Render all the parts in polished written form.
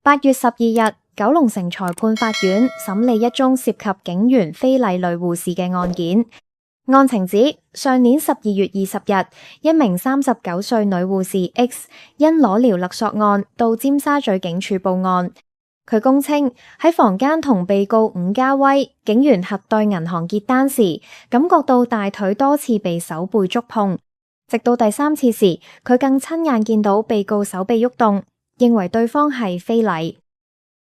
8月12日，九龍城裁判法院審理一宗涉及警員非禮女護士嘅案件。案情指，上年12月20日，一名39歲女護士 X 因裸聊勒索案到尖沙咀警署報案。佢供稱喺房間同被告伍家威警員核對銀行結單時，感覺到大腿多次被手背觸碰，直到第3次時，佢更親眼見到被告手臂喐動，認為對方係非禮。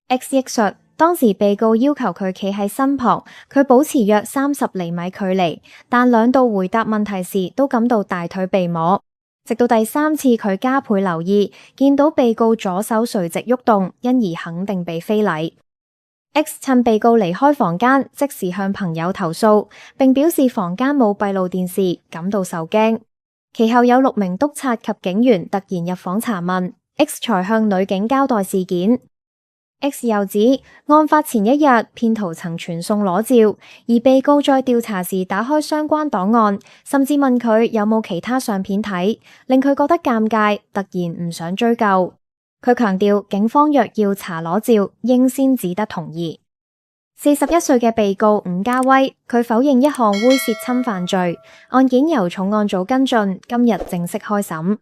X 憶述，當時被告要求佢企喺身旁，佢保持約30厘米距離，但2度回答問題時都感到大腿被摸。直到第3次，佢加倍留意，見到被告左手垂直喐動，因而肯定被非禮。X 趁被告離開房間，即時向朋友投訴，並表示房間冇閉路電視，感到受驚。其後有6名督察及警員突然入房查問，X 才向女警交代事件。X 又指，案發前一日，騙徒曾傳送裸照，而被告在調查時打開相關檔案，甚至問佢有冇其他相片睇，令佢覺得尷尬，突然唔想追究。佢強調，警方若要查裸照，應先只得同意。41歲嘅被告伍家威，佢否認一項猥褻侵犯罪，案件由重案組跟進，今日正式開審。